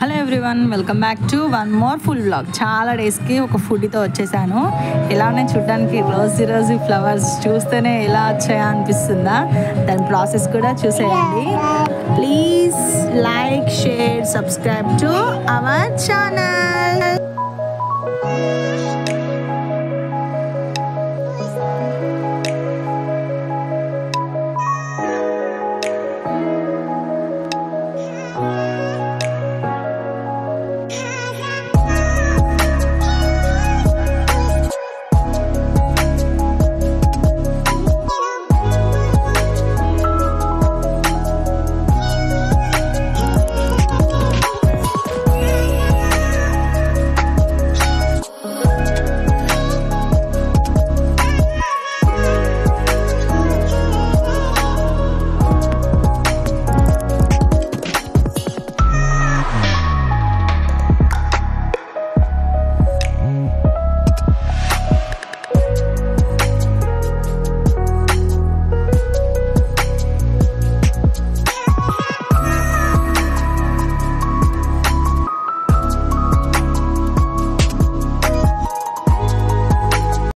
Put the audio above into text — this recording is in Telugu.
Hello everyone, welcome back to one more full vlog. చాలా డేస్కి ఒక ఫుడ్తో వచ్చేసాను. ఎలా ఉన్నాయి చూడడానికి రోజు ఫ్లవర్స్ చూస్తేనే ఎలా వచ్చాయా అనిపిస్తుందా? దాని ప్రాసెస్ కూడా చూసేయండి. Please like, share, subscribe to our channel.